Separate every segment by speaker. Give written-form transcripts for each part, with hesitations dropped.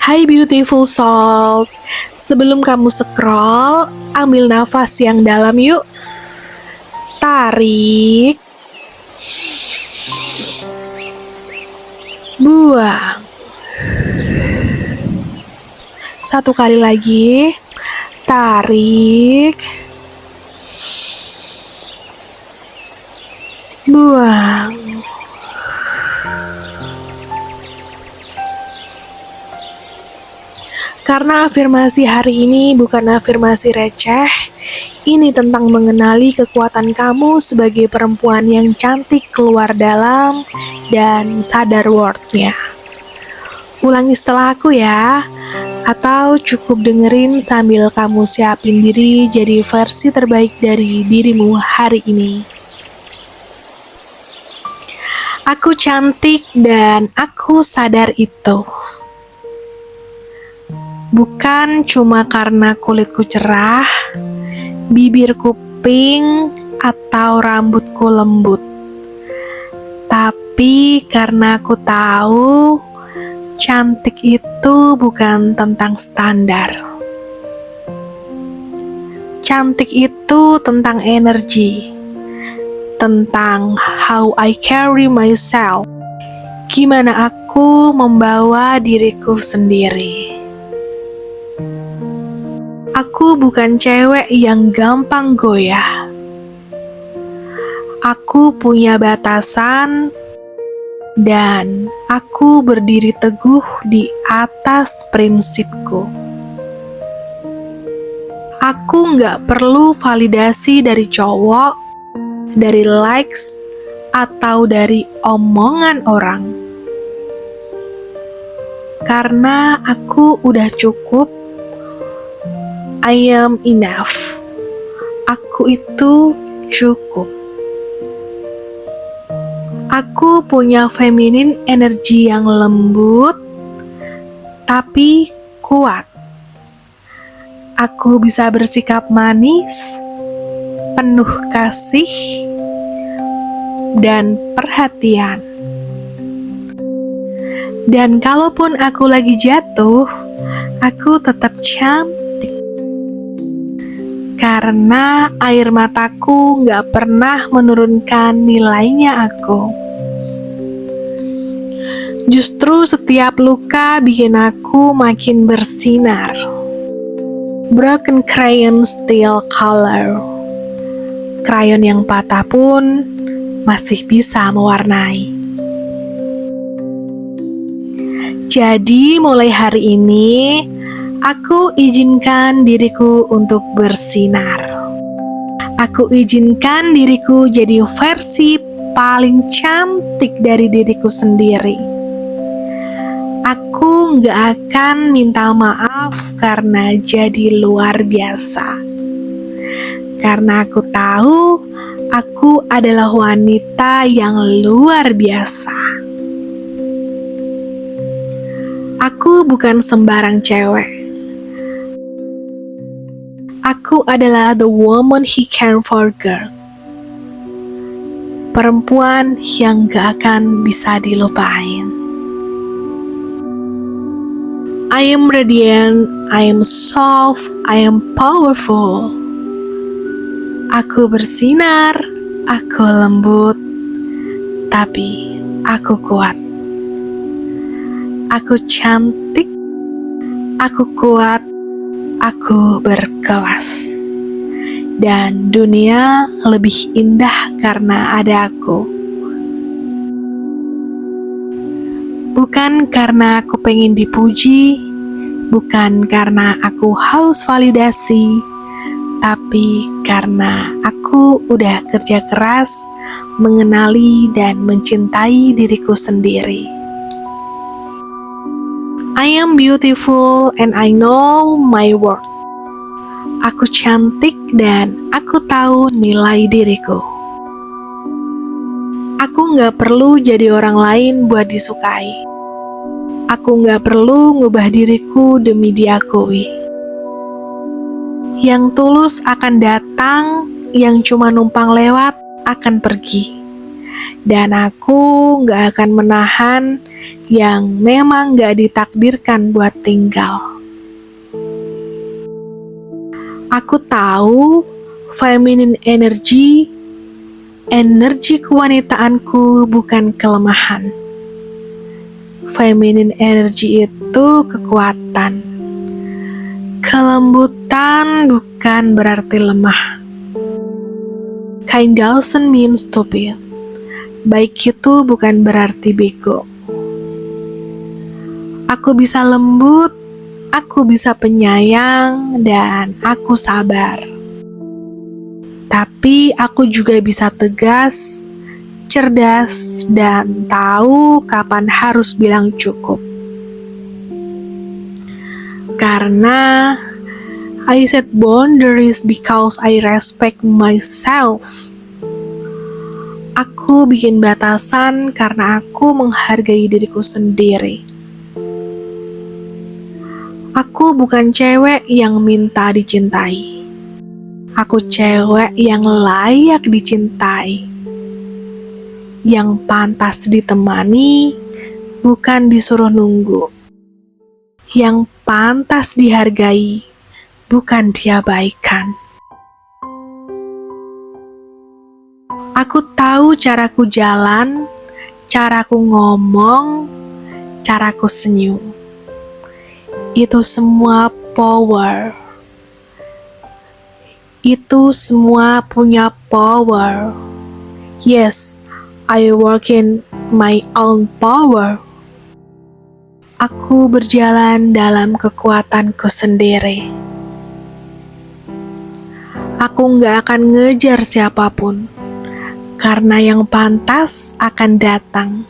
Speaker 1: Hai beautiful soul, sebelum kamu scroll, ambil nafas yang dalam yuk. Tarik, buang. Satu kali lagi, tarik, buang. Karena afirmasi hari ini bukan afirmasi receh, ini tentang mengenali kekuatan kamu sebagai perempuan yang cantik keluar dalam dan sadar worth-nya. Ulangi setelah aku ya, atau cukup dengerin sambil kamu siapin diri jadi versi terbaik dari dirimu hari ini. Aku cantik dan aku sadar itu. Bukan cuma karena kulitku cerah, bibirku pink, atau rambutku lembut. Tapi karena aku tahu, cantik itu bukan tentang standar. Cantik itu tentang energi, tentang how I carry myself. Gimana aku membawa diriku sendiri. Aku bukan cewek yang gampang goyah. Aku punya batasan dan aku berdiri teguh di atas prinsipku. Aku nggak perlu validasi dari cowok, dari likes, atau dari omongan orang. Karena aku udah cukup. I am enough. Aku itu cukup. Aku punya feminine energi yang lembut, tapi kuat. Aku bisa bersikap manis, penuh kasih, dan perhatian. Dan kalaupun aku lagi jatuh, aku tetap cantik. Karena air mataku gak pernah menurunkan nilainya aku. Justru setiap luka bikin aku makin bersinar. Broken crayon still color. Krayon yang patah pun masih bisa mewarnai. Jadi mulai hari ini, aku izinkan diriku untuk bersinar. Aku izinkan diriku jadi versi paling cantik dari diriku sendiri. Aku gak akan minta maaf karena jadi luar biasa. Karena aku tahu aku adalah wanita yang luar biasa. Aku bukan sembarang cewek. Aku adalah the woman he can forget. Perempuan yang gak akan bisa dilupain. I am radiant, I am soft, I am powerful. Aku bersinar, aku lembut, tapi aku kuat. Aku cantik, aku kuat, aku berkelas. Dan dunia lebih indah karena ada aku. Bukan karena aku pengen dipuji, bukan karena aku haus validasi, tapi karena aku udah kerja keras mengenali dan mencintai diriku sendiri. I am beautiful and I know my worth. Aku cantik dan aku tahu nilai diriku. Aku gak perlu jadi orang lain buat disukai. Aku gak perlu ngubah diriku demi diakui. Yang tulus akan datang, yang cuma numpang lewat akan pergi. Dan aku gak akan menahan yang memang gak ditakdirkan buat tinggal. Aku tahu feminine energy kewanitaanku bukan kelemahan. Feminine energy itu kekuatan. Kelembutan bukan berarti lemah. Kind doesn't mean stupid. Baik itu bukan berarti bego. Aku bisa lembut, aku bisa penyayang, dan aku sabar. Tapi aku juga bisa tegas, cerdas, dan tahu kapan harus bilang cukup. Karena I set boundaries because I respect myself. Aku bikin batasan karena aku menghargai diriku sendiri. Aku bukan cewek yang minta dicintai. Aku cewek yang layak dicintai. Yang pantas ditemani, bukan disuruh nunggu. Yang pantas dihargai, bukan diabaikan. Aku tahu caraku jalan, caraku ngomong, caraku senyum. Itu semua power. Itu semua punya power. Yes, I work in my own power. Aku berjalan dalam kekuatanku sendiri. Aku gak akan ngejar siapapun, karena yang pantas akan datang.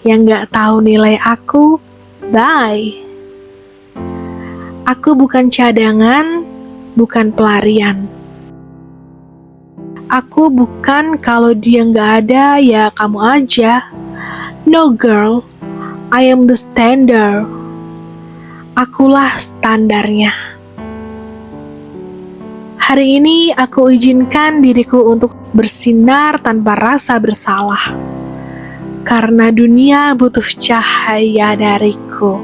Speaker 1: Yang gak tahu nilai aku, bye. Aku bukan cadangan, bukan pelarian. Aku bukan kalau dia gak ada, ya kamu aja. No girl, I am the standard. Akulah standarnya. Hari ini aku izinkan diriku untuk bersinar tanpa rasa bersalah. Karena dunia butuh cahaya dariku.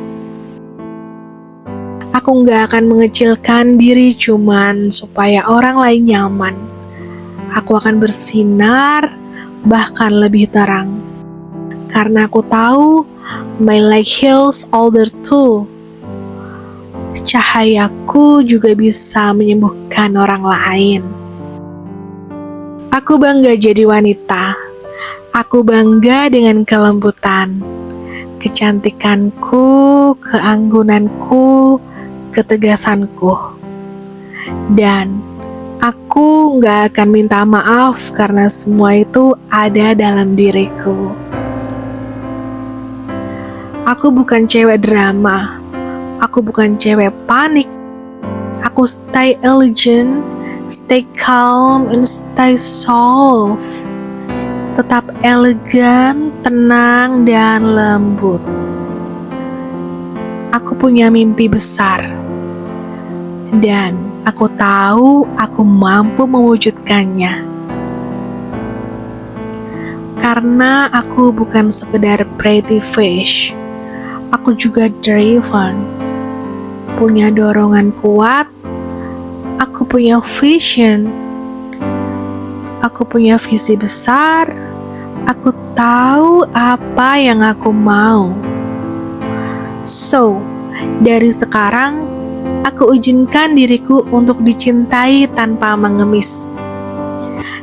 Speaker 1: Aku gak akan mengecilkan diri cuman supaya orang lain nyaman. Aku akan bersinar, bahkan lebih terang. Karena aku tahu, my light heals other too. Cahayaku juga bisa menyembuhkan orang lain. Aku bangga jadi wanita. Aku bangga dengan kelembutan, kecantikanku, keanggunanku, ketegasanku. Dan aku gak akan minta maaf karena semua itu ada dalam diriku. Aku bukan cewek drama. Aku bukan cewek panik. Aku stay elegant, stay calm, and stay soft. Tetap elegan, tenang, dan lembut. Aku punya mimpi besar. Dan aku tahu aku mampu mewujudkannya. Karena aku bukan sekedar pretty fish. Aku juga driven. Punya dorongan kuat. Aku punya vision. Aku punya visi besar. Aku tahu apa yang aku mau. So, dari sekarang, aku izinkan diriku untuk dicintai tanpa mengemis.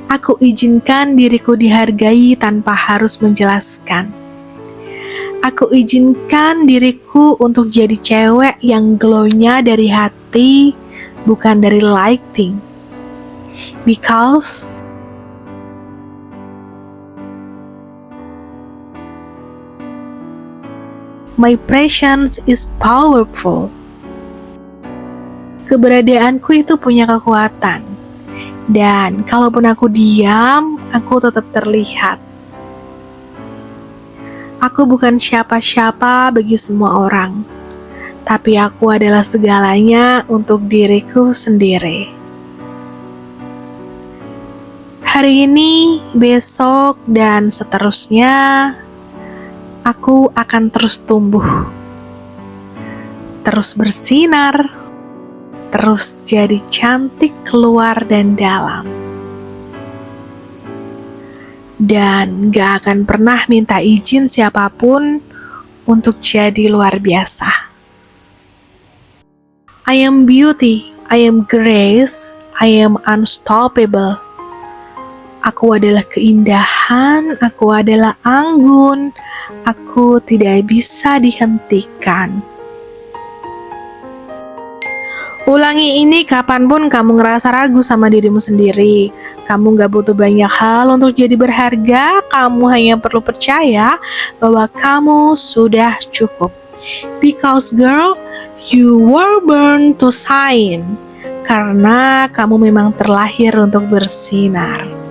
Speaker 1: Aku izinkan diriku dihargai tanpa harus menjelaskan. Aku izinkan diriku untuk jadi cewek yang glow-nya dari hati, bukan dari lighting. Because my presence is powerful. Keberadaanku itu punya kekuatan. Dan kalaupun aku diam, aku tetap terlihat. Aku bukan siapa-siapa bagi semua orang. Tapi aku adalah segalanya untuk diriku sendiri. Hari ini, besok, dan seterusnya, Aku akan terus tumbuh, terus bersinar, terus jadi cantik keluar dan dalam. Dan gak akan pernah minta izin siapapun untuk jadi luar biasa. I am beauty, I am grace, I am unstoppable. Aku adalah keindahan, aku adalah anggun, aku tidak bisa dihentikan. Ulangi ini kapanpun kamu ngerasa ragu sama dirimu sendiri. Kamu gak butuh banyak hal untuk jadi berharga, kamu hanya perlu percaya bahwa kamu sudah cukup. Because girl, you were born to shine. Karena kamu memang terlahir untuk bersinar.